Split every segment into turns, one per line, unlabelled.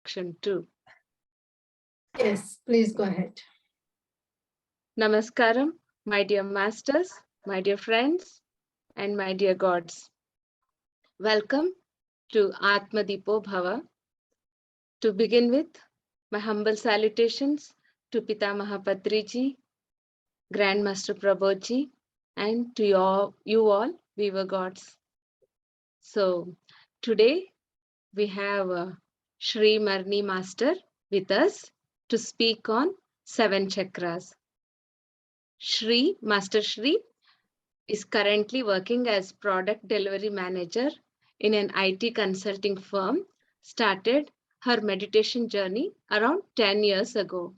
Action 2.
Yes, please go ahead.
Namaskaram, my dear masters, my dear friends, and my dear gods. Welcome to Aatma Deepo Bhava. To begin with, my humble salutations to Pitamaha Patriji, Grandmaster Prabodhji, and to you all, Weaver gods. So, today we have Sree Marni Master with us to speak on 7 chakras. Sree, Master Sree, is currently working as product delivery manager in an IT consulting firm, started her meditation journey around 10 years ago.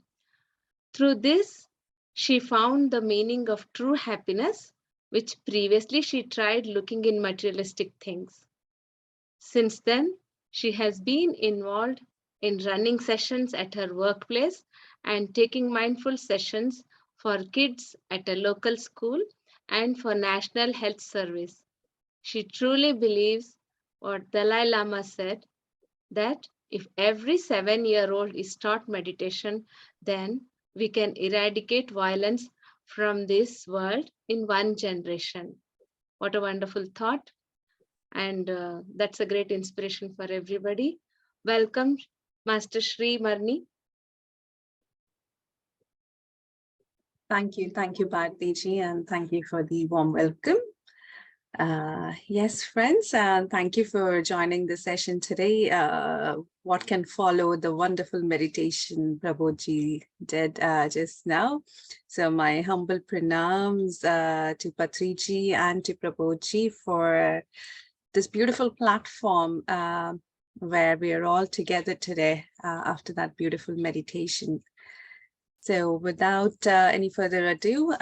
Through this, she found the meaning of true happiness, which previously she tried looking in materialistic things. Since then, she has been involved in running sessions at her workplace and taking mindful sessions for kids at a local school and for National Health Service. She truly believes what Dalai Lama said, that if every 7-year-old is taught meditation, then we can eradicate violence from this world in one generation. What a wonderful thought. And that's a great inspiration for everybody. Welcome, Master Sree Marni.
Thank you, Bharti-ji, and thank you for the warm welcome. Yes, friends, and thank you for joining the session today. What can follow the wonderful meditation Prabodhji did just now. So my humble pranams to Patriji and to Prabodhji for this beautiful platform where we are all together today after that beautiful meditation. So without any further ado,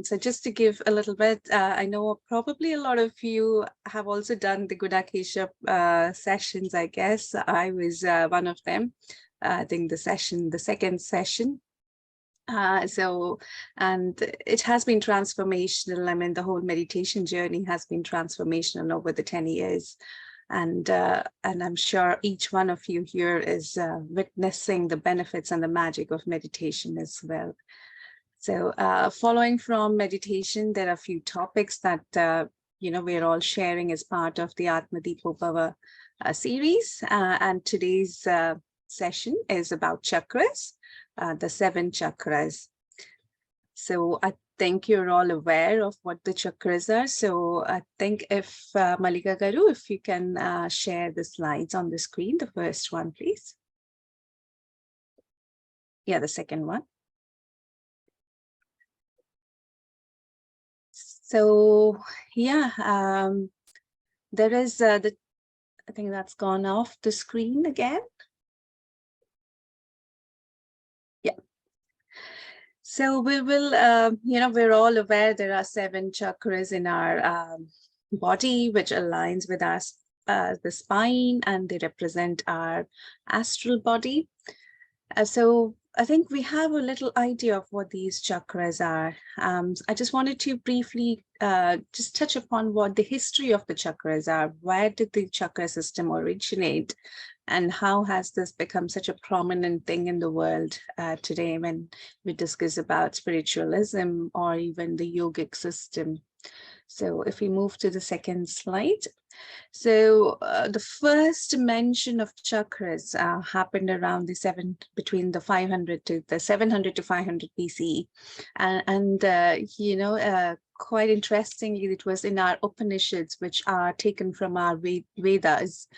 so just to give a little bit, I know probably a lot of you have also done the Gudakesha sessions, I guess. I was one of them, I think the second session. And it has been transformational. I mean, the whole meditation journey has been transformational over the 10 years. And I'm sure each one of you here is witnessing the benefits and the magic of meditation as well. So following from meditation, there are a few topics that, we're all sharing as part of the Atma Deepo Bhava series. And today's session is about chakras, the 7 chakras. So I think you're all aware of what the chakras are. So I think if Malika Garu, if you can share the slides on the screen, the first one, please. Yeah, the second one. So yeah, there is I think that's gone off the screen again. Yeah. So we will, we're all aware there are 7 chakras in our body, which aligns with us, the spine, and they represent our astral body. So I think we have a little idea of what these chakras are. I just wanted to briefly just touch upon what the history of the chakras are. Where did the chakra system originate? And how has this become such a prominent thing in the world today when we discuss about spiritualism or even the yogic system? So if we move to the second slide. So the first mention of chakras happened around between the 500 to the 700 to 500 BCE. And quite interestingly, it was in our Upanishads, which are taken from our Vedas.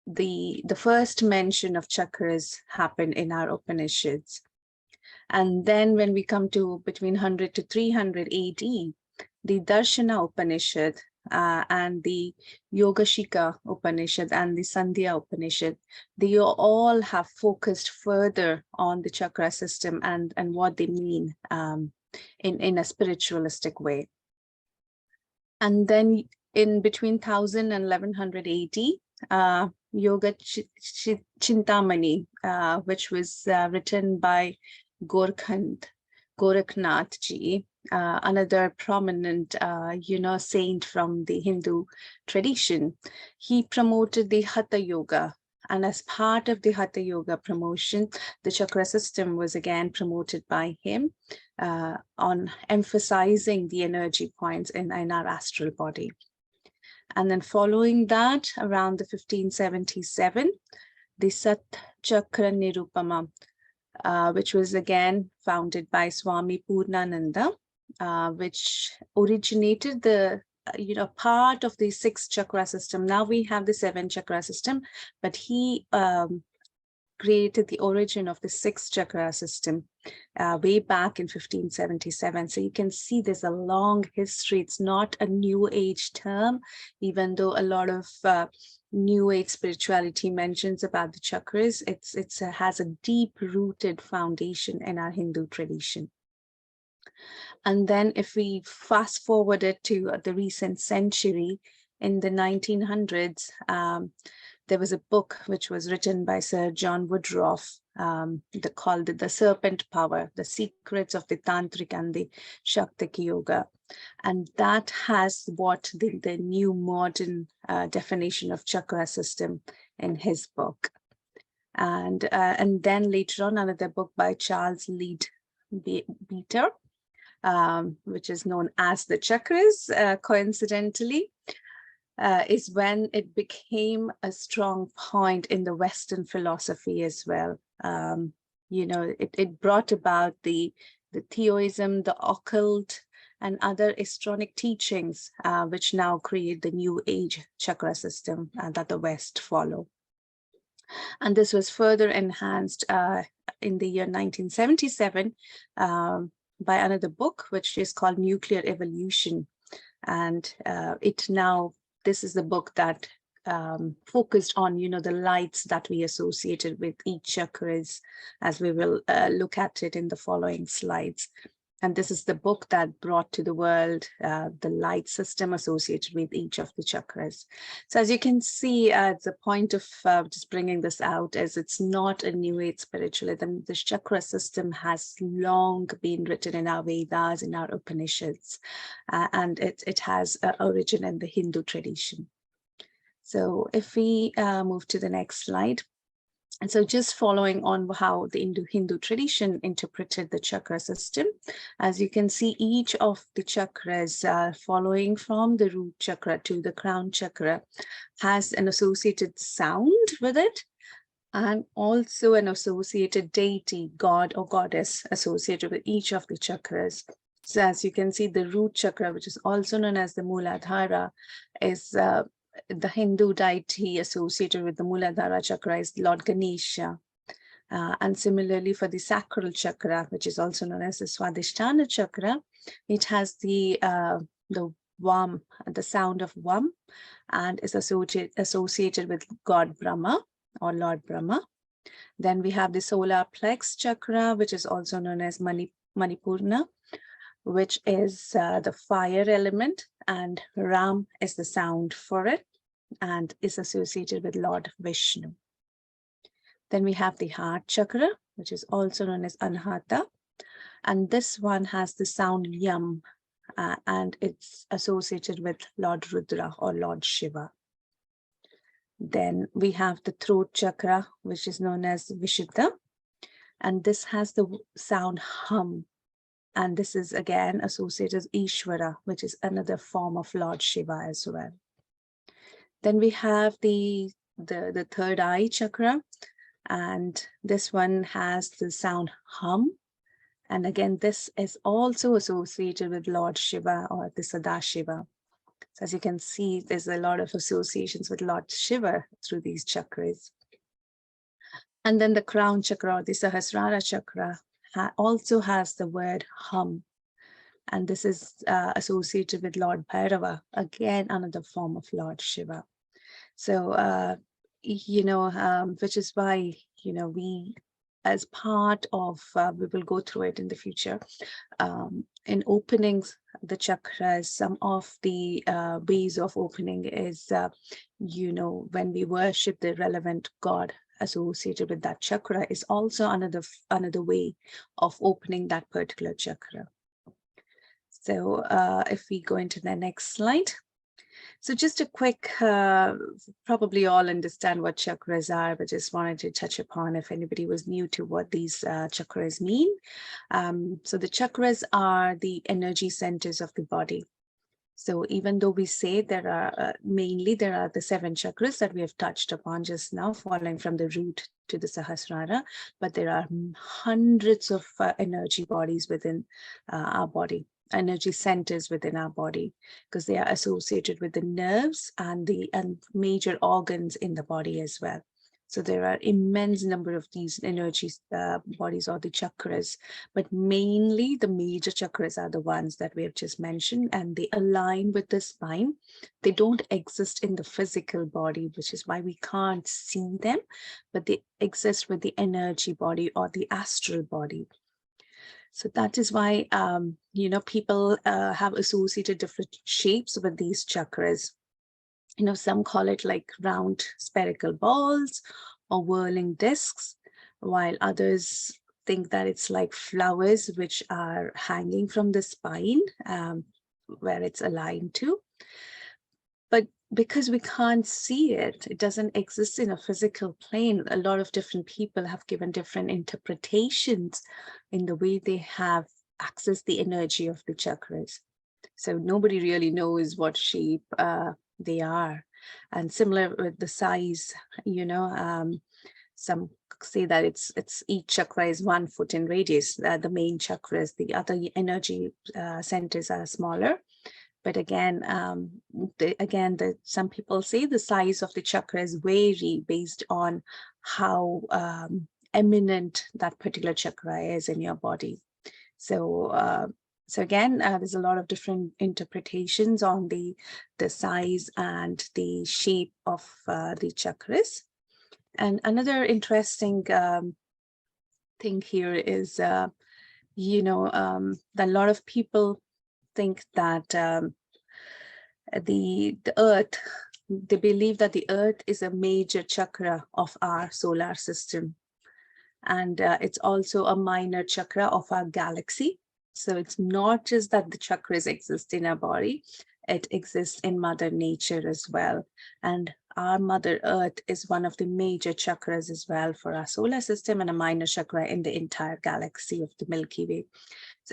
The first mention of chakras happened in our Upanishads. And then when we come to between 100 to 300 AD, the Darshana Upanishad and the Yogashika Upanishad and the Sandhya Upanishad, they all have focused further on the chakra system and what they mean in a spiritualistic way. And then in between 1000 and 1100 AD, Yoga Chintamani, which was written by Gorakhnath ji, another prominent, saint from the Hindu tradition. He promoted the Hatha Yoga And as part of the Hatha Yoga promotion, the chakra system was again promoted by him on emphasizing the energy points in our astral body. And then following that, around the 1577, the Sat Chakra Nirupama, which was again founded by Swami Purnananda, which originated the part of the 6 chakra system. Now we have the 7 chakra system, but he created the origin of the 6 chakra system way back in 1577. So you can see there's a long history. It's not a new age term, even though a lot of new age spirituality mentions about the chakras. It has a deep rooted foundation in our Hindu tradition. And then if we fast forward it to the recent century, in the 1900s, there was a book which was written by Sir John Woodroffe called The Serpent Power, The Secrets of the Tantric and the Shaktic Yoga. And that has what the new modern definition of chakra system in his book. And then later on, another book by Charles Leadbeater, which is known as The Chakras, coincidentally, is when it became a strong point in the Western philosophy as well. It brought about the theism, the occult, and other astronic teachings, which now create the new age chakra system that the West follow. And this was further enhanced in the year 1977 by another book, which is called Nuclear Evolution. And this is the book that focused on, the lights that we associated with each chakras, as we will look at it in the following slides. And this is the book that brought to the world the light system associated with each of the chakras. So as you can see, the point of just bringing this out is it's not a new age spiritualism. The chakra system has long been written in our Vedas, in our Upanishads, and it has an origin in the Hindu tradition. So if we move to the next slide. And so just following on how the Hindu tradition interpreted the chakra system, as you can see, each of the chakras following from the root chakra to the crown chakra has an associated sound with it, and also an associated deity, god or goddess associated with each of the chakras. So as you can see, the root chakra, which is also known as the Muladhara, is the Hindu deity associated with the Muladhara chakra is Lord Ganesha. And similarly for the sacral chakra, which is also known as the Svadhishthana chakra, it has the Vam, the sound of Vam, and is associated with God Brahma or Lord Brahma. Then we have the solar plex chakra, which is also known as Manipura, which is the fire element, and Ram is the sound for it and is associated with Lord Vishnu. Then we have the heart chakra, which is also known as Anahata, and this one has the sound Yam, and it's associated with Lord Rudra or Lord Shiva. Then we have the throat chakra, which is known as Vishuddha, and this has the sound Hum, and this is again associated with Ishvara, which is another form of Lord Shiva as well. Then we have the third eye chakra, and this one has the sound Hum, and again this is also associated with Lord Shiva or the Sadashiva. So as you can see, there's a lot of associations with Lord Shiva through these chakras. And then the crown chakra or the Sahastrara chakra also has the word Hum, and this is associated with Lord Bhairava, again another form of Lord Shiva. So which is why we, as part of we will go through it in the future, in opening the chakras, some of the ways of opening is when we worship the relevant god associated with that chakra is also another way of opening that particular chakra. So if we go into the next slide. So just a quick, probably all understand what chakras are, but just wanted to touch upon if anybody was new to what these chakras mean. So the chakras are the energy centers of the body. So even though we say there are mainly there are the 7 chakras that we have touched upon just now, following from the root to the Sahastrara, but there are hundreds of energy bodies within our body, energy centers within our body, because they are associated with the nerves and major organs in the body as well. So there are immense number of these energy bodies, or the chakras, but mainly the major chakras are the ones that we have just mentioned, and they align with the spine. They don't exist in the physical body, which is why we can't see them, but they exist with the energy body or the astral body. So that is why, people have associated different shapes with these chakras. Some call it like round spherical balls or whirling discs, while others think that it's like flowers which are hanging from the spine, where it's aligned to. But because we can't see it, it doesn't exist in a physical plane. A lot of different people have given different interpretations in the way they have accessed the energy of the chakras. So nobody really knows what shape they are. And similar with the size, some say that it's each chakra is 1 foot in radius. The main chakras, the other energy centers are smaller. But again, some people say the size of the chakras vary based on how eminent that particular chakra is in your body. So again, there's a lot of different interpretations on the size and the shape of the chakras. And another interesting thing here is, that a lot of people think that the earth, they believe that the earth is a major chakra of our solar system. And it's also a minor chakra of our galaxy. So it's not just that the chakras exist in our body, it exists in Mother Nature as well. And our Mother Earth is one of the major chakras as well for our solar system, and a minor chakra in the entire galaxy of the Milky Way.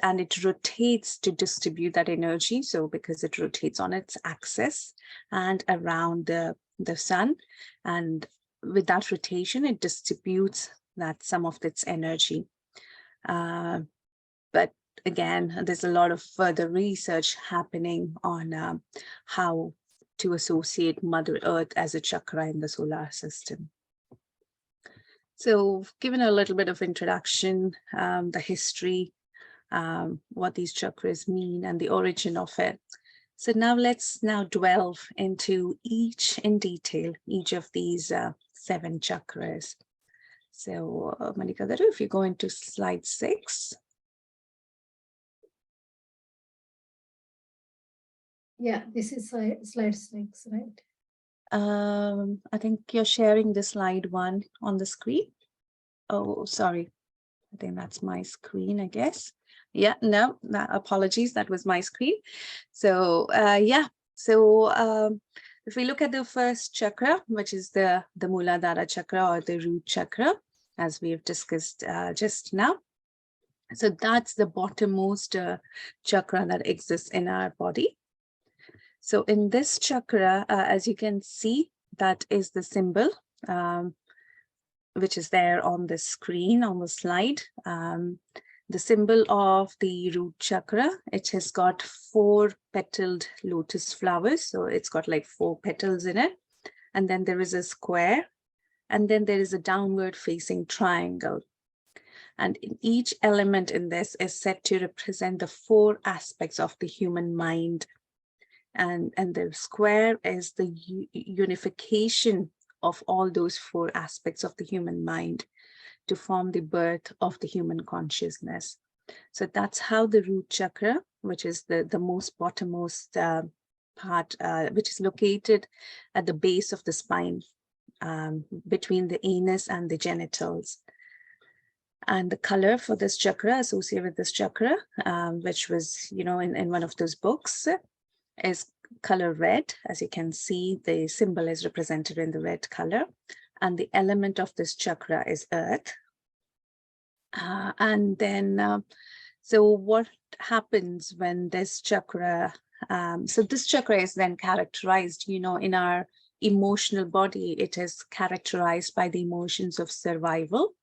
And it rotates to distribute that energy. So because it rotates on its axis and around the sun, and with that rotation, it distributes that some of its energy. But again, there's a lot of further research happening on how to associate Mother Earth as a chakra in the solar system. So given a little bit of introduction, the history, what these chakras mean and the origin of it. So now let's delve into each in detail, each of these 7 chakras. So Manika, if you go into slide 6.
Yeah, this is slide 6, right?
I think you're sharing the slide 1 on the screen. Oh, sorry. I think that's my screen, I guess. Yeah, no, apologies. That was my screen. So if we look at the first chakra, which is the Muladhara chakra or the root chakra, as we have discussed just now. So that's the bottommost chakra that exists in our body. So in this chakra, as you can see, that is the symbol, which is there on the screen, on the slide. The symbol of the root chakra, it has got 4 petaled lotus flowers. So it's got like 4 petals in it. And then there is a square. And then there is a downward facing triangle. And each element in this is said to represent the 4 aspects of the human mind. And the square is the unification of all those 4 aspects of the human mind to form the birth of the human consciousness. So that's how the root chakra, which is the most bottommost part, which is located at the base of the spine, between the anus and the genitals. And the color for this chakra, associated with this chakra, which was, in one of those books, is color red. As you can see, the symbol is represented in the red color, and the element of this chakra is earth. And then, so what happens when this chakra, so this chakra is then characterized, you know, in our emotional body, it is characterized by the emotions of survival,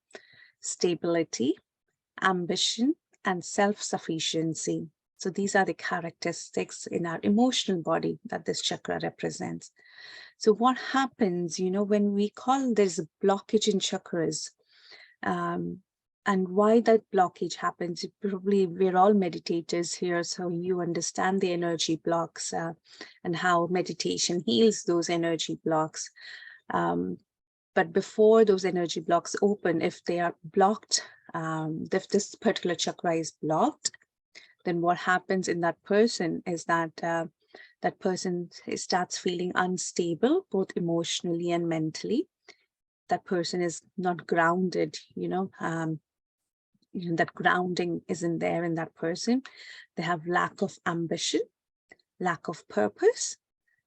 stability, ambition, and self-sufficiency. So these are the characteristics in our emotional body that this chakra represents. So what happens, you know, when we call there's a blockage in chakras, and why that blockage happens, probably we're all meditators here, so you understand the energy blocks and how meditation heals those energy blocks. But before those energy blocks open, if they are blocked, if this particular chakra is blocked, then what happens in that person is that that person starts feeling unstable, both emotionally and mentally. That person is not grounded, you know, that grounding isn't there in that person. They have lack of ambition, lack of purpose.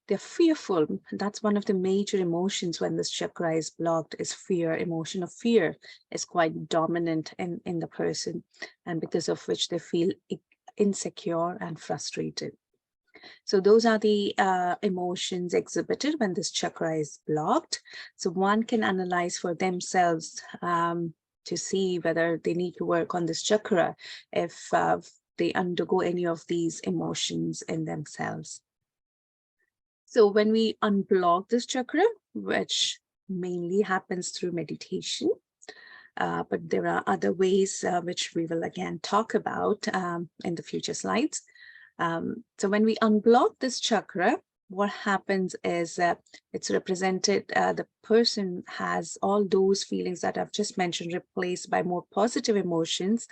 They're fearful. That's one of the major emotions when this chakra is blocked, is fear. Emotion of fear is quite dominant in the person, and because of which they feel insecure and frustrated. So those are the emotions exhibited when this chakra is blocked. So one can analyze for themselves to see whether they need to work on this chakra if they undergo any of these emotions in themselves. So when we unblock this chakra, which mainly happens through meditation, but there are other ways which we will again talk about in the future slides. So when we unblock this chakra, what happens is it's represented, the person has all those feelings that I've just mentioned replaced by more positive emotions,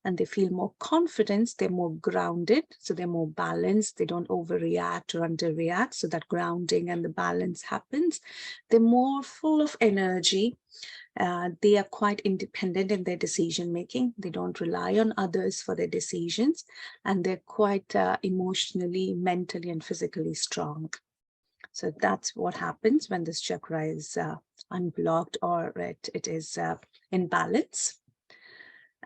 and they feel more confidence, they're more grounded, so they're more balanced, they don't overreact or underreact, so that grounding and the balance happens. They're more full of energy. They are quite independent in their decision making. They don't rely on others for their decisions, and they're quite emotionally, mentally, and physically strong. So that's what happens when this chakra is unblocked or it is in balance.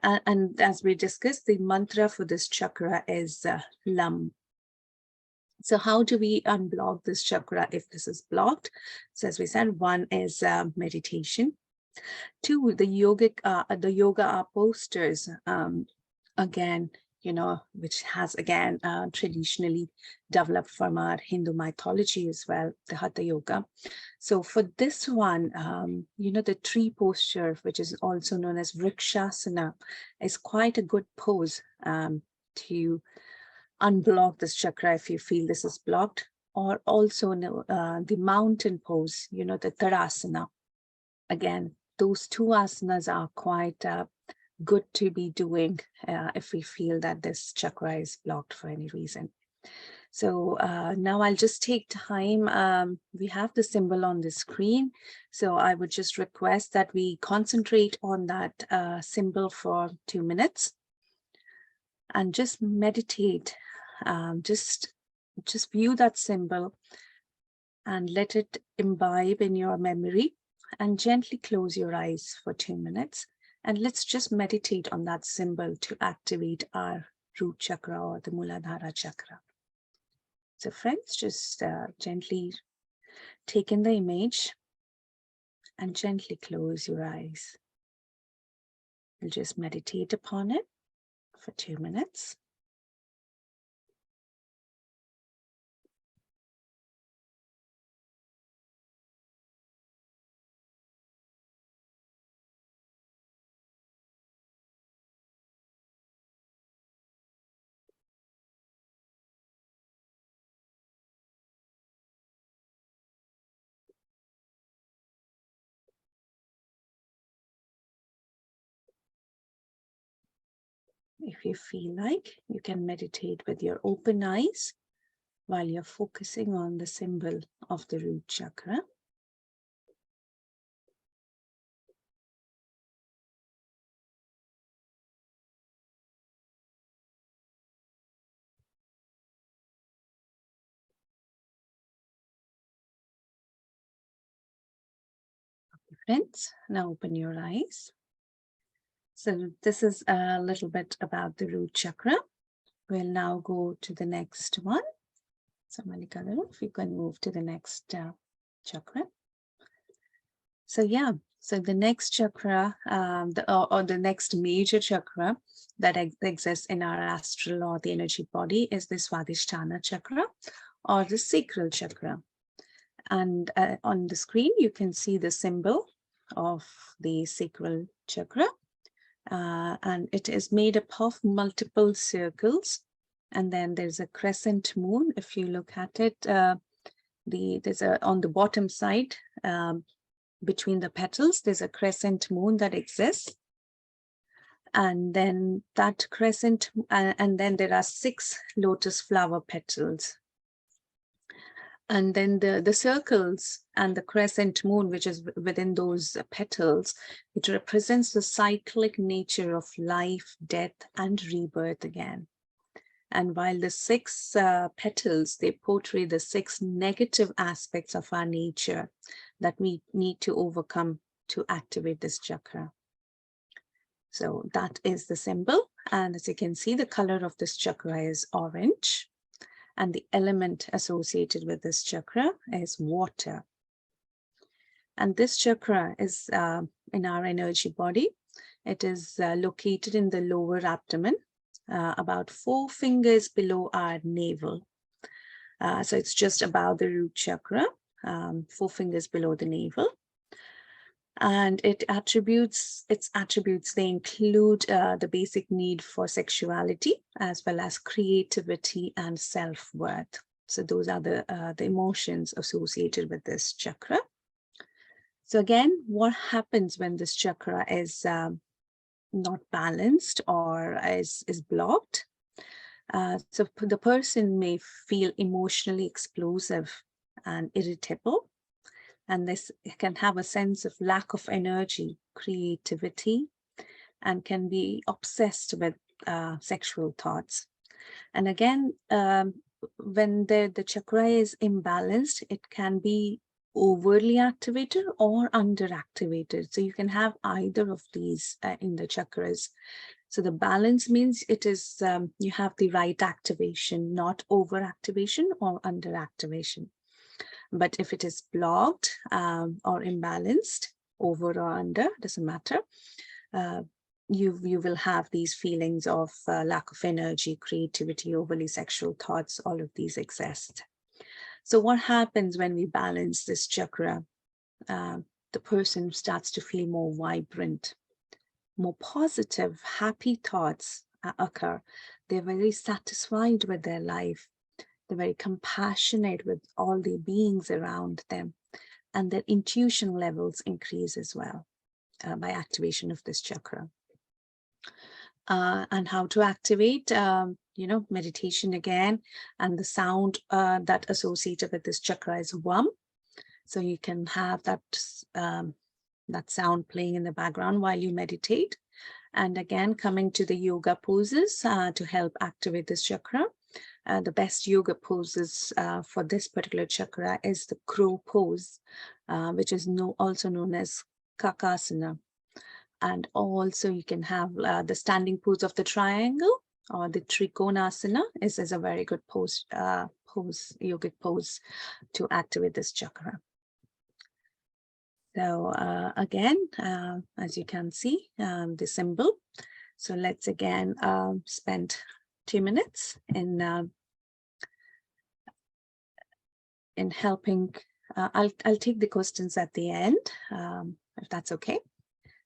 And as we discussed, the mantra for this chakra is Lam. So how do we unblock this chakra if this is blocked? So as we said, one is meditation. Two, the yoga postures, again, you know, which has again traditionally developed from our Hindu mythology as well, the Hatha Yoga. So for this one, you know, the tree posture, which is also known as Vrikshasana, is quite a good pose to unblock this chakra if you feel this is blocked. Or also the mountain pose, you know, the Tadasana. Again, those two asanas are quite good to be doing if we feel that this chakra is blocked for any reason. So now I'll just take time. We have the symbol on the screen. So I would just request that we concentrate on that symbol for 2 minutes and just meditate. Just view that symbol and let it imbibe in your memory, and gently close your eyes for 2 minutes. And let's just meditate on that symbol to activate our root chakra or the Muladhara chakra. So friends, just gently take in the image and gently close your eyes. We'll just meditate upon it for 2 minutes. If you feel like, you can meditate with your open eyes while you're focusing on the symbol of the root chakra. Friends, now open your eyes. So this is a little bit about the root chakra. We'll now go to the next one. So Malika, if you can move to the next chakra. So yeah, so the next chakra, the next major chakra that exists in our astral or the energy body is the Svadhishthana chakra or the sacral chakra. And on the screen, you can see the symbol of the sacral chakra. And it is made up of multiple circles. And then there's a crescent moon. If you look at it, there's on the bottom side, between the petals, there's a crescent moon that exists. And then that crescent, and then there are 6 lotus flower petals. And then the circles and the crescent moon, which is within those petals, it represents the cyclic nature of life, death, and rebirth again. And while the 6 petals, they portray the 6 negative aspects of our nature that we need to overcome to activate this chakra. So that is the symbol. And as you can see, the color of this chakra is orange. And the element associated with this chakra is water. And this chakra is in our energy body. It is located in the lower abdomen, about 4 fingers below our navel. So it's just above the root chakra, 4 fingers below the navel. And its attributes, they include the basic need for sexuality, as well as creativity and self-worth. So those are the emotions associated with this chakra. So again, what happens when this chakra is not balanced or is blocked? So the person may feel emotionally explosive and irritable. And this can have a sense of lack of energy, creativity, and can be obsessed with sexual thoughts. And again, when the chakra is imbalanced, it can be overly activated or underactivated. So you can have either of these in the chakras. So the balance means it is you have the right activation, not overactivation or underactivation. But if it is blocked or imbalanced, over or under, doesn't matter, you will have these feelings of lack of energy, creativity, overly sexual thoughts, all of these exist. So what happens when we balance this chakra? The person starts to feel more vibrant, more positive, happy thoughts occur. They're very satisfied with their life. They're very compassionate with all the beings around them, and their intuition levels increase as well by activation of this chakra. And how to activate, meditation again, and the sound that associated with this chakra is Vam. So you can have that sound playing in the background while you meditate. And again, coming to the yoga poses to help activate this chakra. The best yoga poses for this particular chakra is the crow pose, which is also known as Kakasana. And also you can have the standing pose of the triangle, or the Trikonasana is a very good pose, yogic pose to activate this chakra. So again, as you can see, the symbol. So let's again spend 2 minutes in helping. I'll take the questions at the end, if that's okay.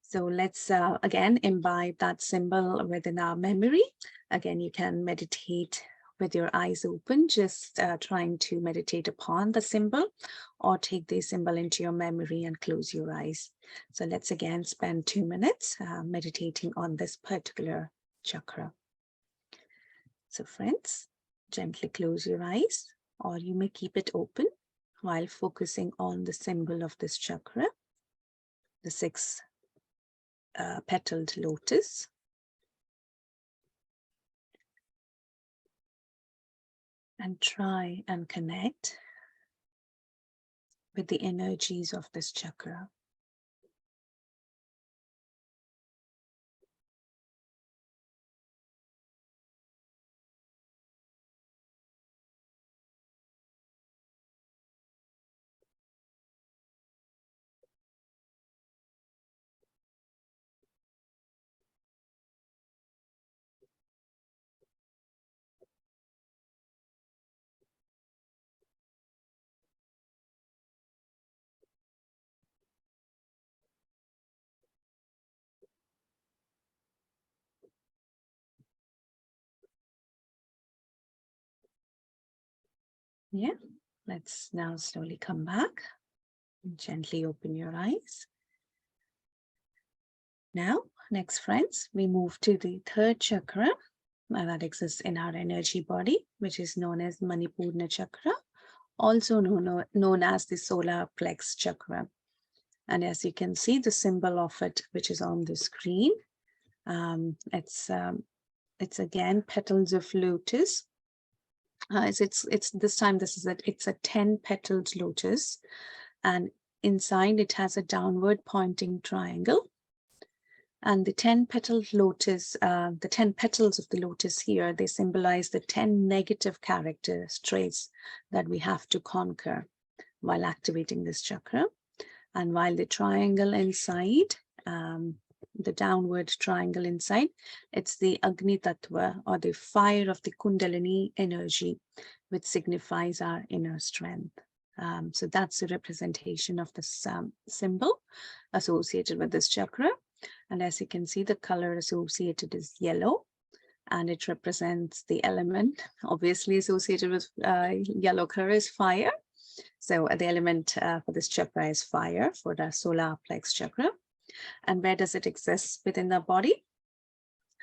So let's again imbibe that symbol within our memory. Again, you can meditate with your eyes open, just trying to meditate upon the symbol, or take the symbol into your memory and close your eyes. So let's again spend 2 minutes meditating on this particular chakra. So friends, gently close your eyes, or you may keep it open while focusing on the symbol of this chakra, the 6 petaled lotus. And try and connect with the energies of this chakra. Yeah, let's now slowly come back and gently open your eyes. Now, next friends, we move to the third chakra that exists in our energy body, which is known as Manipura chakra, also known as the solar plex chakra. And as you can see, the symbol of it, which is on the screen, it's again petals of lotus. It's this time it's a 10-petaled lotus, and inside it has a downward pointing triangle. And the 10-petaled lotus, the 10 petals of the lotus here, they symbolize the 10 negative character traits that we have to conquer while activating this chakra. And while the triangle inside, the downward triangle inside, it's the Agni Tattva, or the fire of the Kundalini energy, which signifies our inner strength. So that's the representation of this symbol associated with this chakra. And as you can see, the color associated is yellow, and it represents the element obviously associated with yellow color is fire. So the element for this chakra is fire, for the solar plex chakra. And where does it exist within the body?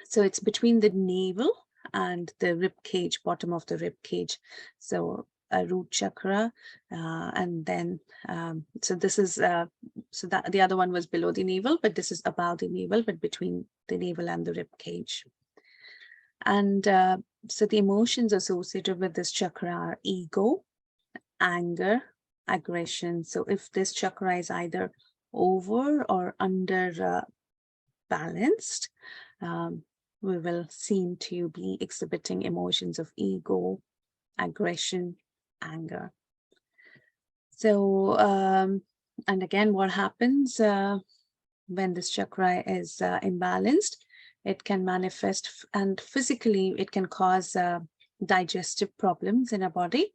So it's between the navel and the rib cage, bottom of the rib cage. So a root chakra, and then so this is so that the other one was below the navel, but this is above the navel, but between the navel and the rib cage. And so the emotions associated with this chakra are ego, anger, aggression. So if this chakra is either over or under balanced, we will seem to be exhibiting emotions of ego, aggression, anger. So, and again, what happens when this chakra is imbalanced? It can manifest, and physically it can cause digestive problems in our body.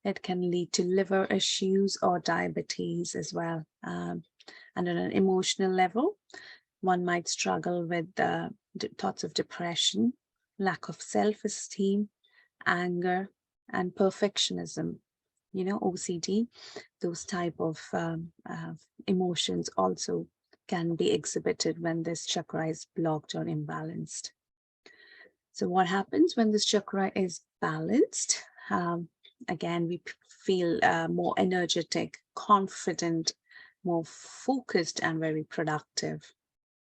It can lead to liver issues or diabetes as well. And on an emotional level, one might struggle with thoughts of depression, lack of self-esteem, anger, and perfectionism. You know, OCD, those type of emotions also can be exhibited when this chakra is blocked or imbalanced. So what happens when this chakra is balanced? Again, we feel more energetic, confident, more focused, and very productive.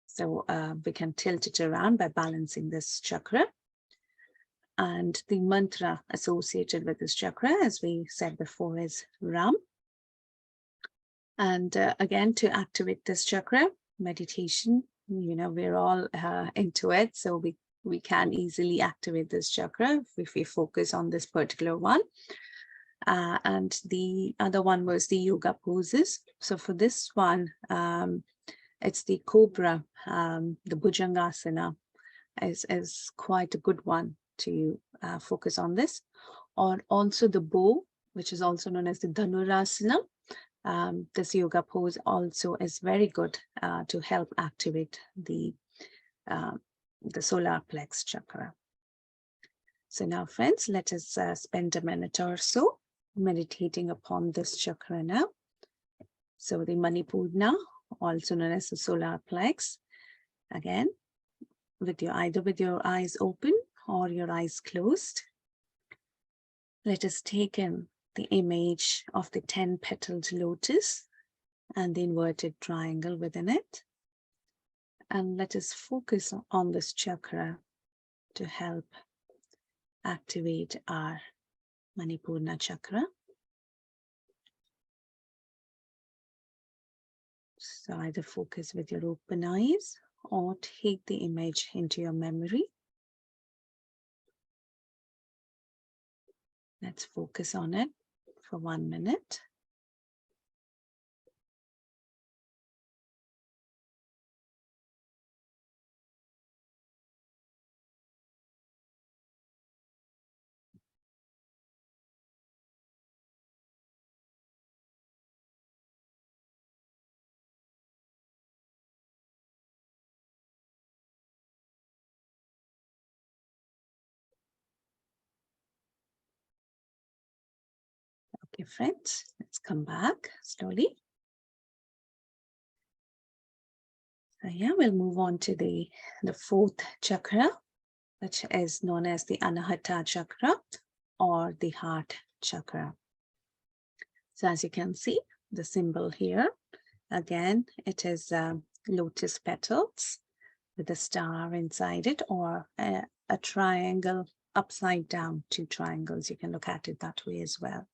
So we can tilt it around by balancing this chakra. And the mantra associated with this chakra, as we said before, is Ram. And again, to activate this chakra, meditation, you know, we're all into it. So we can easily activate this chakra if we focus on this particular one. And the other one was the yoga poses. So for this one, it's the cobra, the Bhujangasana is quite a good one to focus on this. Or also the bow, which is also known as the Dhanurasana. This yoga pose also is very good to help activate the solar plex chakra. So now, friends, let us spend a minute or so meditating upon this chakra now. So the Manipura, also known as the solar plex, again, either with your eyes open or your eyes closed. Let us take in the image of the 10-petaled lotus and the inverted triangle within it. And let us focus on this chakra to help activate our Manipura chakra. So either focus with your open eyes or take the image into your memory. Let's focus on it for 1 minute. Okay, friends, let's come back slowly. So yeah, we'll move on to the fourth chakra, which is known as the Anahata chakra or the heart chakra. So as you can see, the symbol here, again, it is lotus petals with a star inside it, or a triangle upside down, two triangles. You can look at it that way as well.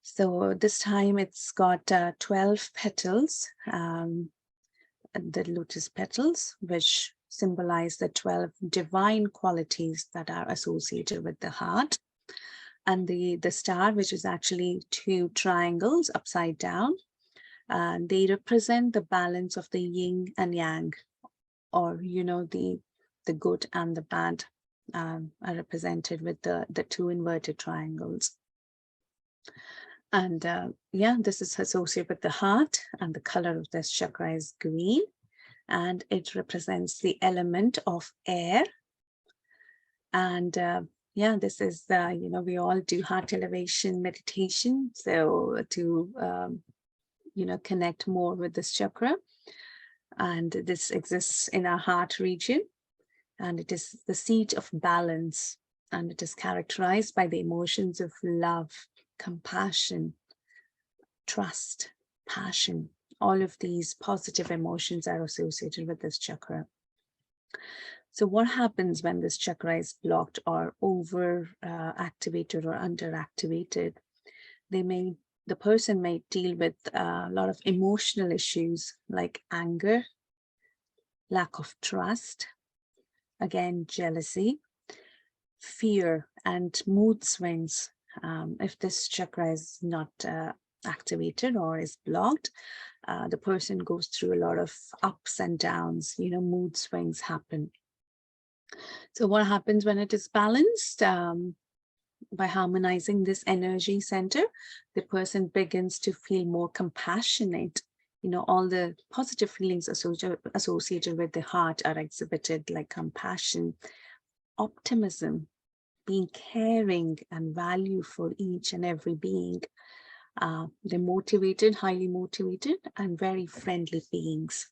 So this time it's got 12 petals, the lotus petals, which symbolize the 12 divine qualities that are associated with the heart. And the star, which is actually two triangles upside down, they represent the balance of the yin and yang, or the good and the bad are represented with the two inverted triangles. And yeah, this is associated with the heart, and the color of this chakra is green, and it represents the element of air. And yeah, this is we all do heart elevation meditation, so to connect more with this chakra. And this exists in our heart region, and it is the seat of balance, and it is characterized by the emotions of love, compassion, trust, passion. All of these positive emotions are associated with this chakra. So what happens when this chakra is blocked or over activated or underactivated? The person may deal with a lot of emotional issues like anger, lack of trust, again, jealousy, fear, and mood swings. If this chakra is not activated or is blocked, the person goes through a lot of ups and downs, mood swings happen. So what happens when it is balanced? By harmonizing this energy center, the person begins to feel more compassionate. All the positive feelings associated with the heart are exhibited, like compassion, optimism, being caring and value for each and every being. They're motivated, highly motivated, and very friendly beings.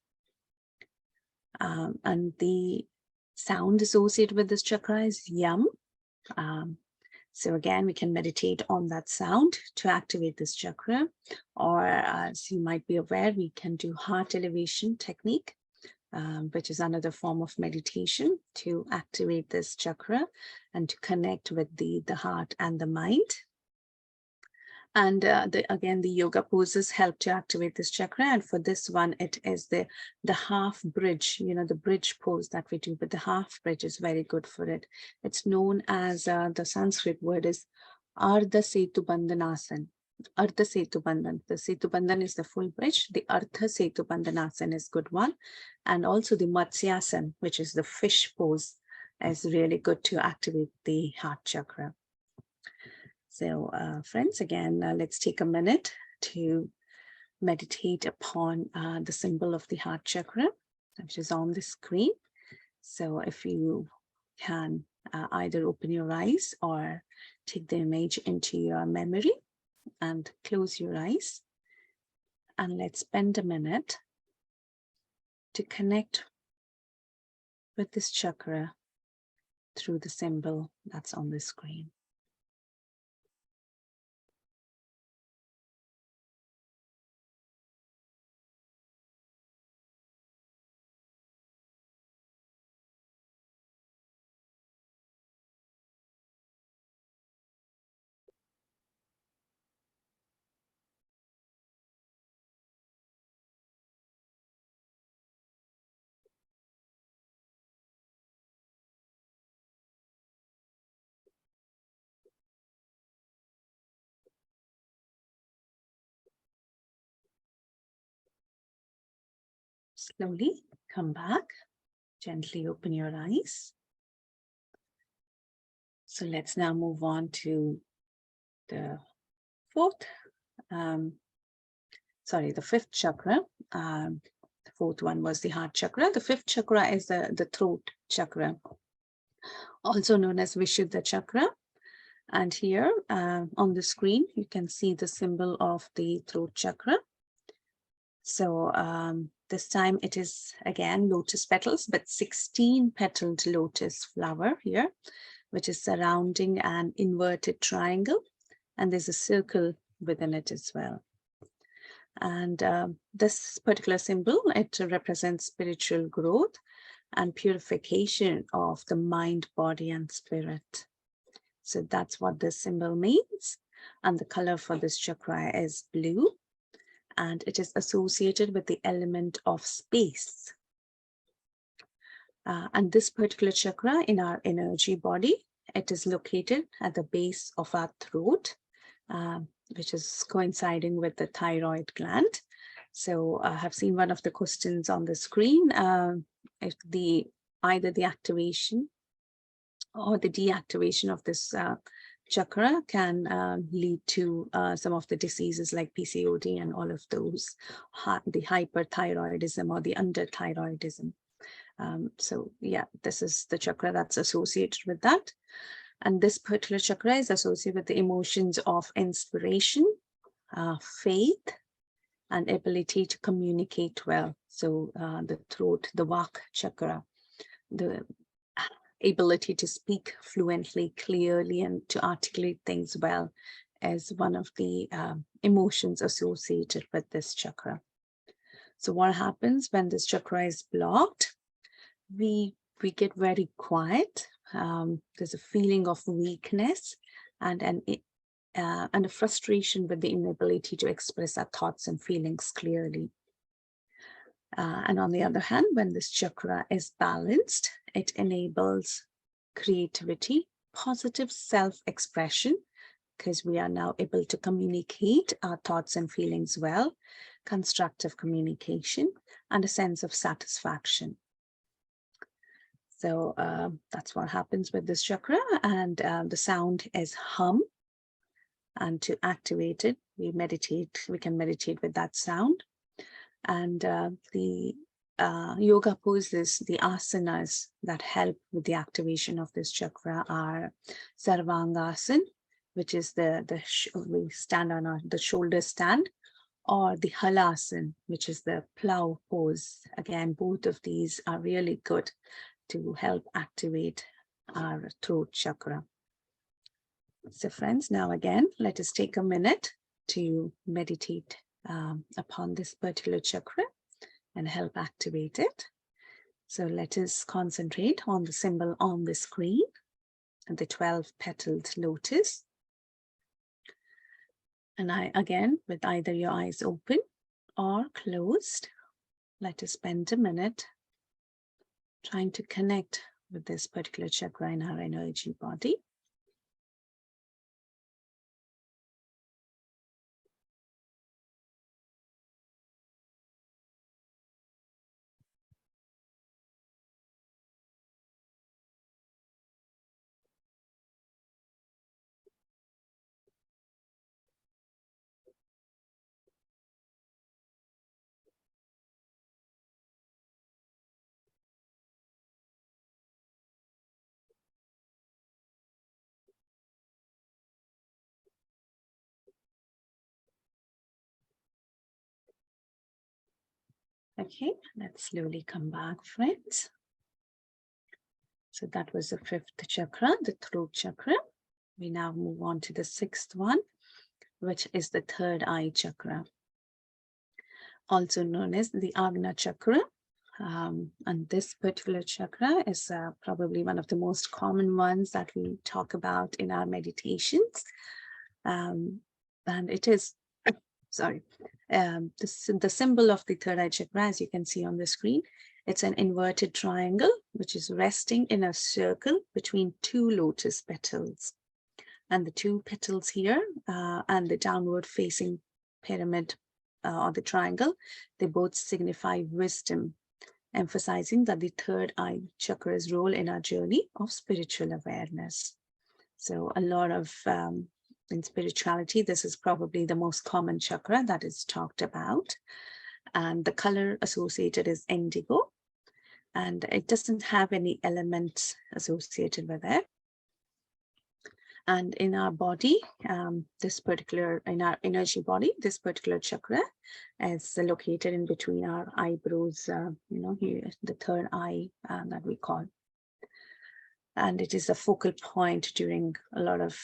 And the sound associated with this chakra is yam. So again, we can meditate on that sound to activate this chakra. Or as you might be aware, we can do heart elevation technique, which is another form of meditation to activate this chakra and to connect with the heart and the mind. And again, the yoga poses help to activate this chakra. And for this one, it is the half bridge, the bridge pose that we do, but the half bridge is very good for it. It's known as, the Sanskrit word is Ardha Setu Bandhanasan. Ardha Setu Bandhan. The Setu Bandhan is the full bridge. The Ardha Setu Bandhanasan is good one. And also the Matsyasan, which is the fish pose, is really good to activate the heart chakra. So friends, again, let's take a minute to meditate upon the symbol of the heart chakra, which is on the screen. So if you can either open your eyes or take the image into your memory and close your eyes. And let's spend a minute to connect with this chakra through the symbol that's on the screen. Slowly come back, gently open your eyes. So let's now move on to the fifth chakra. The fourth one was the heart chakra. The fifth chakra is the throat chakra, also known as Vishuddha chakra. And here on the screen, you can see the symbol of the throat chakra. So this time it is again lotus petals, but 16 petaled lotus flower here, which is surrounding an inverted triangle. And there's a circle within it as well. And this particular symbol, it represents spiritual growth and purification of the mind, body, and spirit. So that's what this symbol means. And the color for this chakra is blue. And it is associated with the element of space. And this particular chakra in our energy body, it is located at the base of our throat, which is coinciding with the thyroid gland. So I have seen one of the questions on the screen, if either the activation or the deactivation of this chakra can lead to some of the diseases like PCOD and all of those, the hyperthyroidism or the underthyroidism. So yeah, this is the chakra that's associated with that. And this particular chakra is associated with the emotions of inspiration, faith, and ability to communicate well. So the throat, the Vak chakra, the ability to speak fluently, clearly, and to articulate things well is one of the emotions associated with this chakra. So what happens when this chakra is blocked? We get very quiet. There's a feeling of weakness and a frustration with the inability to express our thoughts and feelings clearly. And on the other hand, when this chakra is balanced, it enables creativity, positive self-expression, because we are now able to communicate our thoughts and feelings well, constructive communication, and a sense of satisfaction. So that's what happens with this chakra. And the sound is hum. And to activate it, we can meditate with that sound. And the yoga poses, the asanas that help with the activation of this chakra are Sarvangasana, which is we stand on the shoulder stand, or the Halasana, which is the plow pose. Again, both of these are really good to help activate our throat chakra. So friends, now again, let us take a minute to meditate upon this particular chakra and help activate it. So let us concentrate on the symbol on the screen, the 12-petaled lotus. And again, with either your eyes open or closed, let us spend a minute trying to connect with this particular chakra in our energy body. Okay, let's slowly come back, friends. So that was the 5th chakra, the throat chakra. We now move on to the 6th one, which is the third eye chakra, also known as the Ajna chakra. And this particular chakra is probably one of the most common ones that we talk about in our meditations. And it is, sorry, the symbol of the third eye chakra, as you can see on the screen, it's an inverted triangle, which is resting in a circle between 2 lotus petals. And the 2 petals here and the downward facing pyramid or the triangle, they both signify wisdom, emphasizing that the third eye chakra's role in our journey of spiritual awareness. So a lot of, in spirituality, this is probably the most common chakra that is talked about. And the color associated is indigo. And it doesn't have any elements associated with it. And in our body, in our energy body, this particular chakra is located in between our eyebrows, here, the third eye that we call. And it is a focal point during a lot of,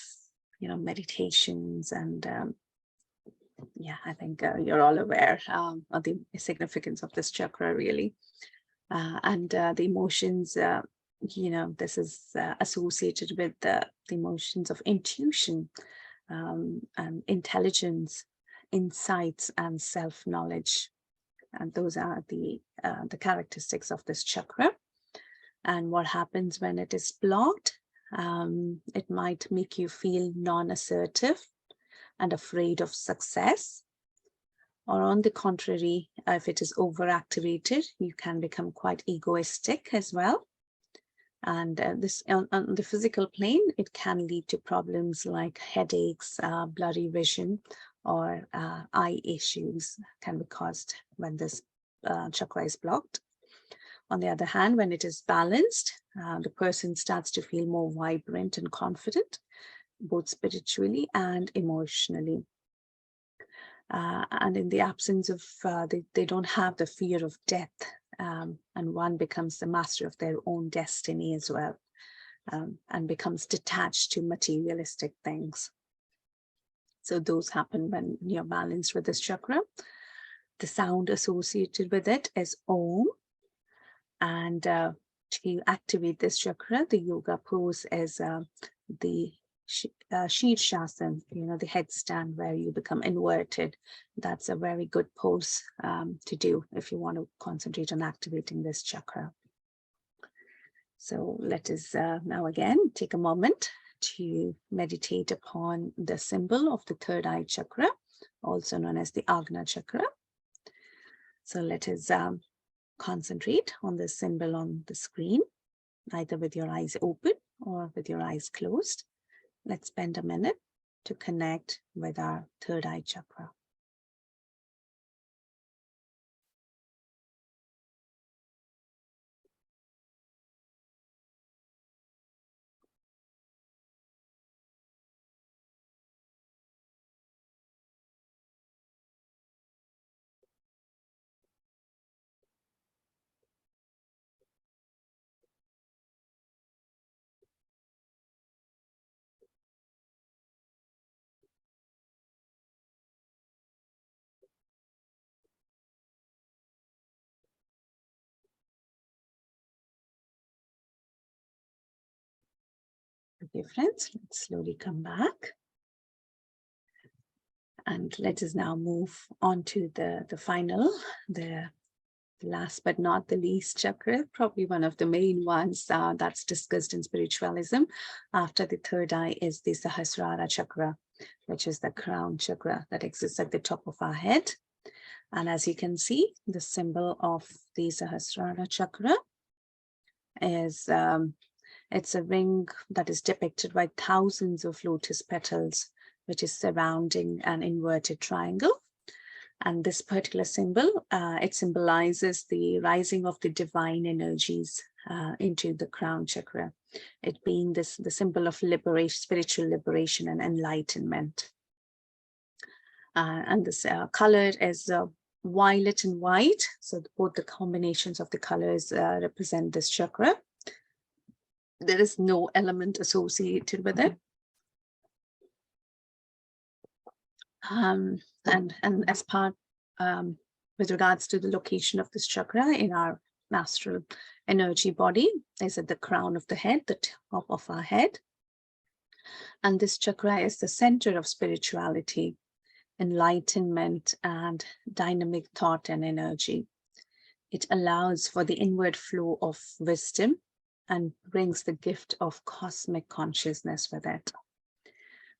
meditations. And I think you're all aware of the significance of this chakra, really. And the emotions, this is associated with the emotions of intuition, and intelligence, insights, and self-knowledge. And those are the characteristics of this chakra. And what happens when it is blocked? It might make you feel non-assertive and afraid of success. Or on the contrary, if it is overactivated, you can become quite egoistic as well. And this on the physical plane, it can lead to problems like headaches, blurry vision, or eye issues can be caused when this chakra is blocked. On the other hand, when it is balanced, the person starts to feel more vibrant and confident, both spiritually and emotionally. And in the absence of, they don't have the fear of death, and one becomes the master of their own destiny as well, and becomes detached to materialistic things. So those happen when you're balanced with this chakra. The sound associated with it is Om. And to activate this chakra, the yoga pose is the Shirshasana, the headstand where you become inverted. That's a very good pose to do if you want to concentrate on activating this chakra. So let us now again take a moment to meditate upon the symbol of the third eye chakra, also known as the Ajna chakra. So let us concentrate on the symbol on the screen, either with your eyes open or with your eyes closed. Let's spend a minute to connect with our third eye chakra. Okay, friends, let's slowly come back. And let us now move on to the final, the last but not the least chakra, probably one of the main ones that's discussed in spiritualism. After the third eye is the Sahastrara chakra, which is the crown chakra that exists at the top of our head. And as you can see, the symbol of the Sahastrara chakra is, it's a ring that is depicted by thousands of lotus petals, which is surrounding an inverted triangle. And this particular symbol, it symbolizes the rising of the divine energies into the crown chakra, it being the symbol of liberation, spiritual liberation and enlightenment. And this color is violet and white. So both the combinations of the colors represent this chakra. There is no element associated with it. And as part, with regards to the location of this chakra in our astral energy body, is at the crown of the head, the top of our head. And this chakra is the center of spirituality, enlightenment, and dynamic thought and energy. It allows for the inward flow of wisdom and brings the gift of cosmic consciousness with it.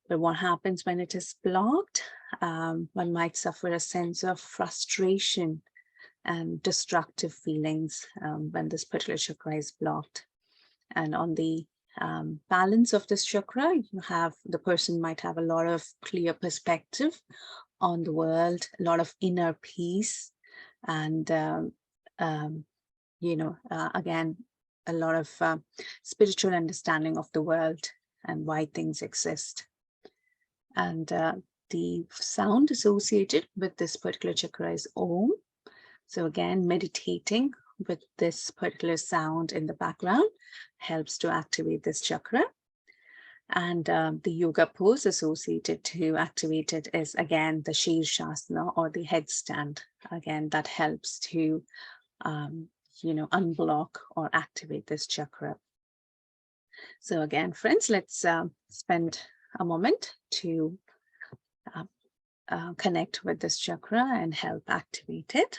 But what happens when it is blocked? One might suffer a sense of frustration and destructive feelings when this particular chakra is blocked. And on the balance of this chakra, the person might have a lot of clear perspective on the world, a lot of inner peace, and again, a lot of spiritual understanding of the world and why things exist. And the sound associated with this particular chakra is Om. So again, meditating with this particular sound in the background helps to activate this chakra. And the yoga pose associated to activate it is again the Shirshasana, or the headstand. Again, that helps to unblock or activate this chakra. So again, friends, let's spend a moment to connect with this chakra and help activate it.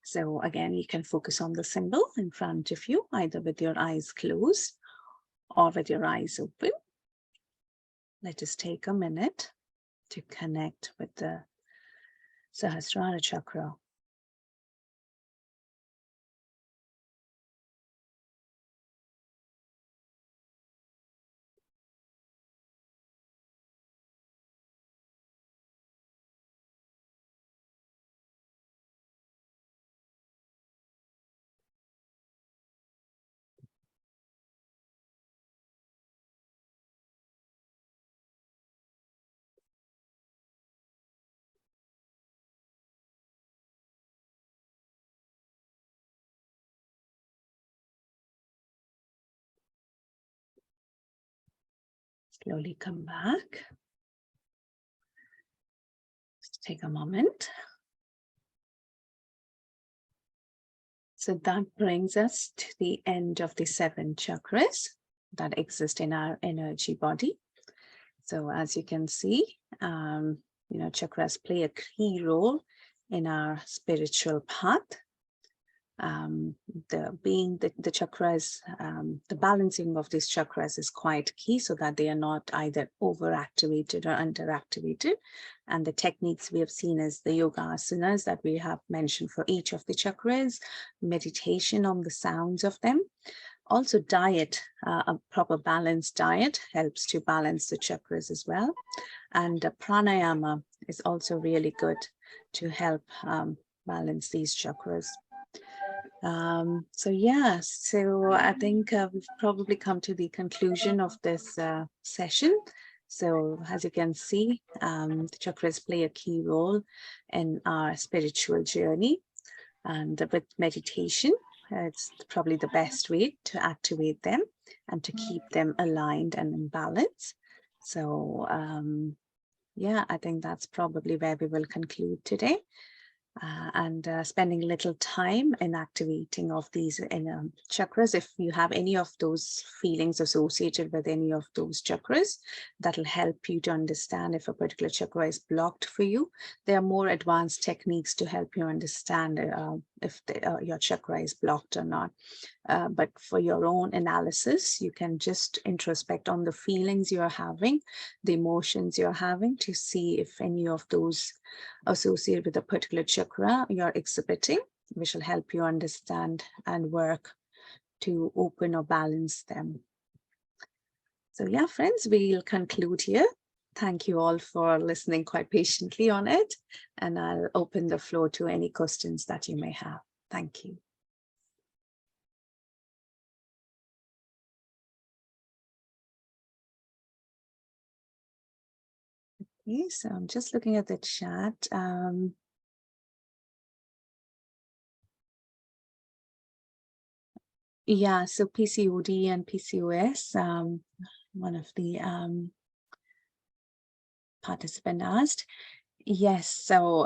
So again, you can focus on the symbol in front of you, either with your eyes closed or with your eyes open. Let us take a minute to connect with the Sahastrara chakra. Slowly come back. Just take a moment. So that brings us to the end of the 7 chakras that exist in our energy body. So as you can see, chakras play a key role in our spiritual path. The chakras, the balancing of these chakras is quite key, so that they are not either overactivated or underactivated. And the techniques we have seen is the yoga asanas that we have mentioned for each of the chakras, meditation on the sounds of them. Also diet, a proper balanced diet helps to balance the chakras as well. And pranayama is also really good to help balance these chakras. So I think we've probably come to the conclusion of this session. So as you can see, the chakras play a key role in our spiritual journey, and with meditation, it's probably the best way to activate them and to keep them aligned and in balance. So I think that's probably where we will conclude today. And spending a little time in activating of these chakras. If you have any of those feelings associated with any of those chakras, that'll help you to understand if a particular chakra is blocked for you. There are more advanced techniques to help you understand if your chakra is blocked or not. But for your own analysis, you can just introspect on the feelings you're having, the emotions you're having, to see if any of those associated with a particular chakra you're exhibiting, which will help you understand and work to open or balance them. So yeah, friends, we'll conclude here. Thank you all for listening quite patiently on it, and I'll open the floor to any questions that you may have. Thank you. Okay, so I'm just looking at the chat. Yeah, so PCOD and PCOS, one of the participants asked. Yes, so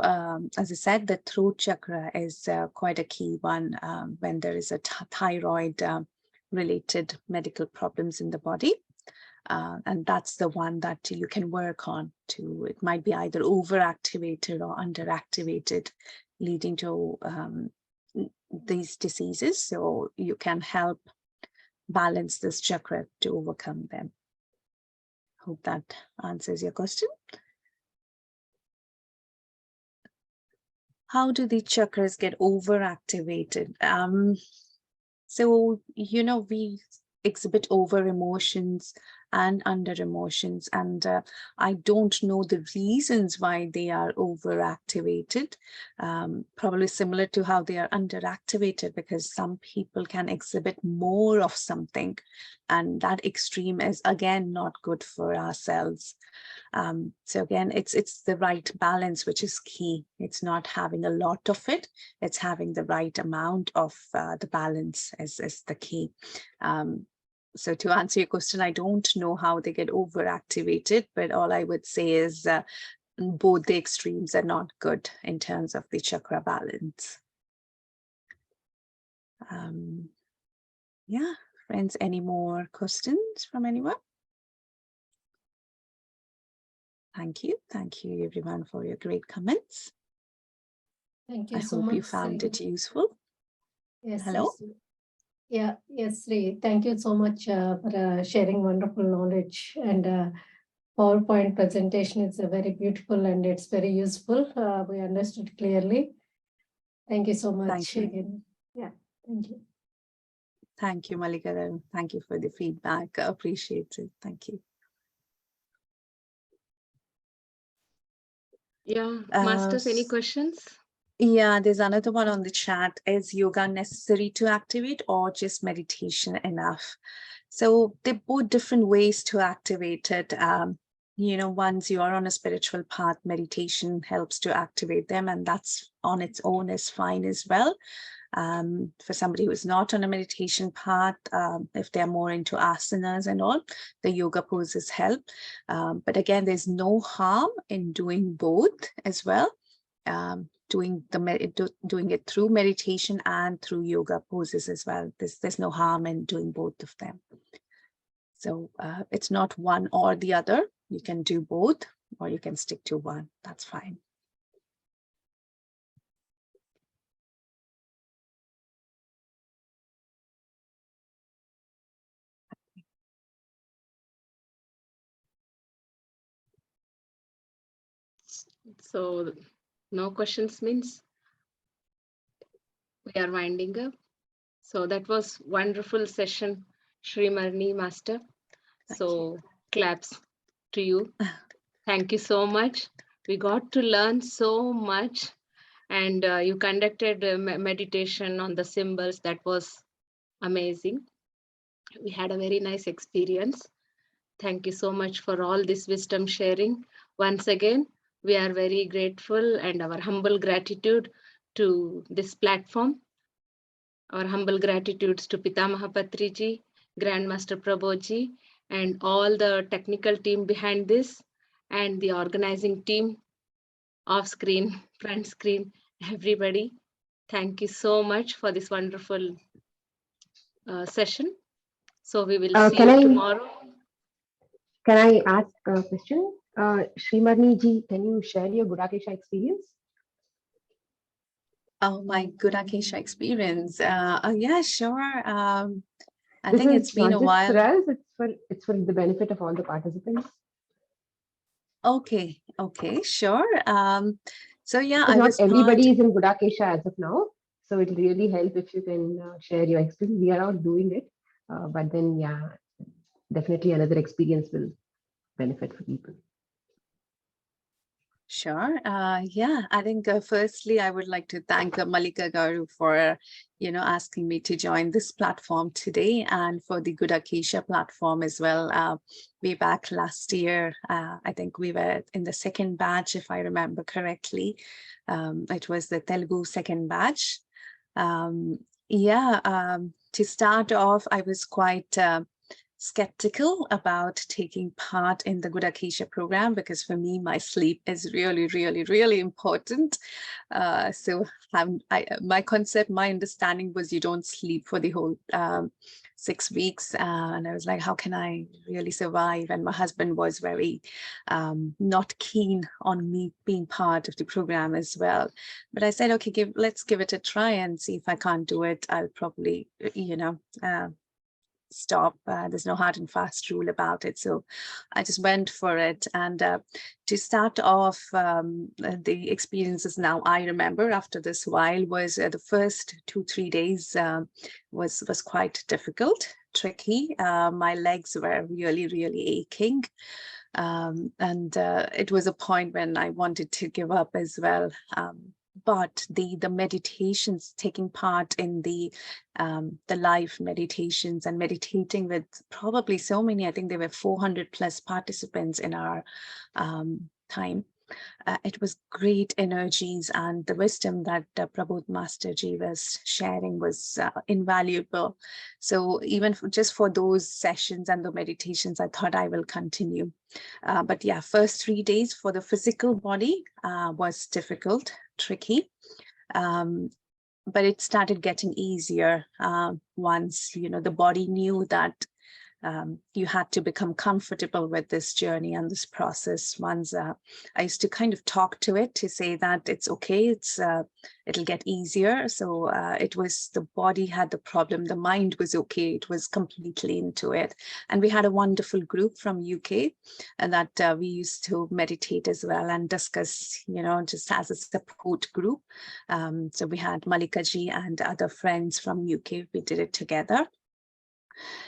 as I said, the throat chakra is quite a key one when there is a thyroid related medical problems in the body. And that's the one that you can work on to. It might be either overactivated or underactivated, leading to these diseases. So you can help balance this chakra to overcome them. Hope that answers your question. How do the chakras get overactivated? So, we exhibit over emotions and under emotions. And I don't know the reasons why they are overactivated, probably similar to how they are underactivated, because some people can exhibit more of something, and that extreme is again not good for ourselves. So again, it's the right balance, which is key. It's not having a lot of it, it's having the right amount of the balance is the key. So to answer your question, I don't know how they get overactivated, but all I would say is both the extremes are not good in terms of the chakra balance. Yeah, friends, any more questions from anyone? Thank you everyone for your great comments.
Thank you
I
so
hope
much,
you found
Sree.
it useful.
Yes,
Hello?
yes, yes, Sree. Thank you so much for sharing wonderful knowledge, and PowerPoint presentation is very beautiful and it's very useful. We understood clearly. Thank you so much
Thank you.
again. Yeah, thank you.
Thank you, Malika. Thank you for the feedback. I appreciate it. Thank you.
Yeah, Masters, any questions?
Yeah, there's another one on the chat. Is yoga necessary to activate or just meditation enough? So they're both different ways to activate it. Once you are on a spiritual path, meditation helps to activate them, and that's on its own is fine as well. For somebody who is not on a meditation path, if they're more into asanas and all, the yoga poses help. But again, there's no harm in doing both as well. Doing it through meditation and through yoga poses as well. There's no harm in doing both of them. So it's not one or the other. You can do both, or you can stick to one. That's fine.
So no questions means we are winding up. So that was wonderful session, Sree Marni Master. So claps to you. Thank you so much. We got to learn so much, and you conducted a meditation on the symbols. That was amazing. We had a very nice experience. Thank you so much for all this wisdom sharing. Once again, we are very grateful, and our humble gratitude to this platform. Our humble gratitudes to Pitamaha Patriji, Grandmaster Prabodh, and all the technical team behind this, and the organizing team, off screen, front screen, everybody. Thank you so much for this wonderful session. So we will see you tomorrow.
Can I ask a question? Sree Marni ji, can you share your Gudakesha experience?
Oh, my Gudakesha experience. Yeah, sure. I
This
think
is
it's been a
not just
while.
for us, it's for the benefit of all the participants.
Okay, sure. So yeah,
Because
I
not
was part.
everybody is in Gudakesha as of now. So it'll really help if you can share your experience. We are all doing it. But then, yeah, definitely another experience will benefit for people.
Sure. Yeah, I think firstly, I would like to thank Malika Garu for, asking me to join this platform today, and for the Gudakesha platform as well. Way back last year, I think we were in the second batch, if I remember correctly. It was the Telugu second batch. To start off, I was quite skeptical about taking part in the Gudakesha program, because for me, my sleep is really, really, really important. So my understanding was you don't sleep for the whole 6 weeks. And I was like, how can I really survive? And my husband was very not keen on me being part of the program as well. But I said, okay, let's give it a try and see if I can't do it. I'll probably, stop. There's no hard and fast rule about it. So I just went for it. And to start off, the experiences now I remember after this while was the first 2-3 days was quite difficult, tricky. My legs were really, really aching. And it was a point when I wanted to give up as well. But the meditations, taking part in the live meditations and meditating with probably so many, I think there were 400 plus participants in our time. It was great energies, and the wisdom that Prabodh Masterji was sharing was invaluable. So even just for those sessions and the meditations, I thought I will continue. But yeah, first 3 days for the physical body was difficult, tricky. But it started getting easier once, the body knew that you had to become comfortable with this journey and this process. Once I used to kind of talk to it to say that it's okay, it'll get easier. So it was the body had the problem, the mind was okay, it was completely into it. And we had a wonderful group from UK and that we used to meditate as well and discuss, just as a support group. So we had Malikaji and other friends from UK, we did it together.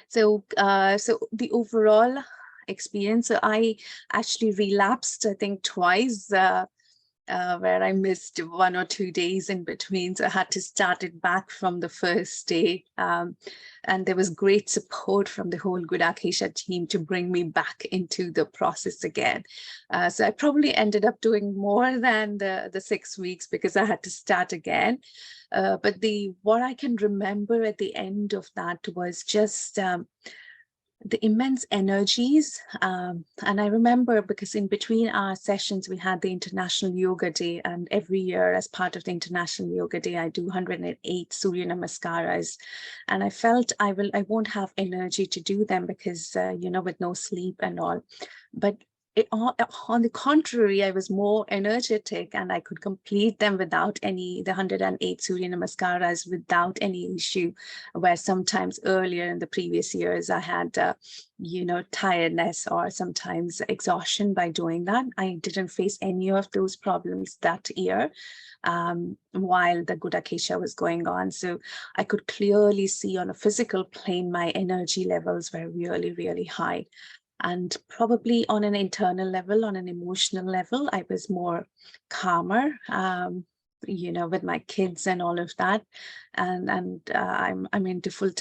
So, so the overall experience, so I actually relapsed, I think twice, where I missed 1 or 2 days in between. So I had to start it back from the first day. And there was great support from the whole Gudakesha team to bring me back into the process again. So I probably ended up doing more than the 6 weeks because I had to start again. But what I can remember at the end of that was just the immense energies. And I remember because in between our sessions, we had the International Yoga Day. And every year as part of the International Yoga Day, I do 108 Surya Namaskaras. And I felt I won't have energy to do them because, with no sleep and all. But on the contrary, I was more energetic and I could complete them without the 108 Surya Namaskaras without any issue, where sometimes earlier in the previous years, I had, tiredness or sometimes exhaustion by doing that. I didn't face any of those problems that year while the Gudakesha was going on. So I could clearly see on a physical plane, my energy levels were really, really high. And probably on an internal level, on an emotional level, I was more calmer, with my kids and all of that. And I'm into full-time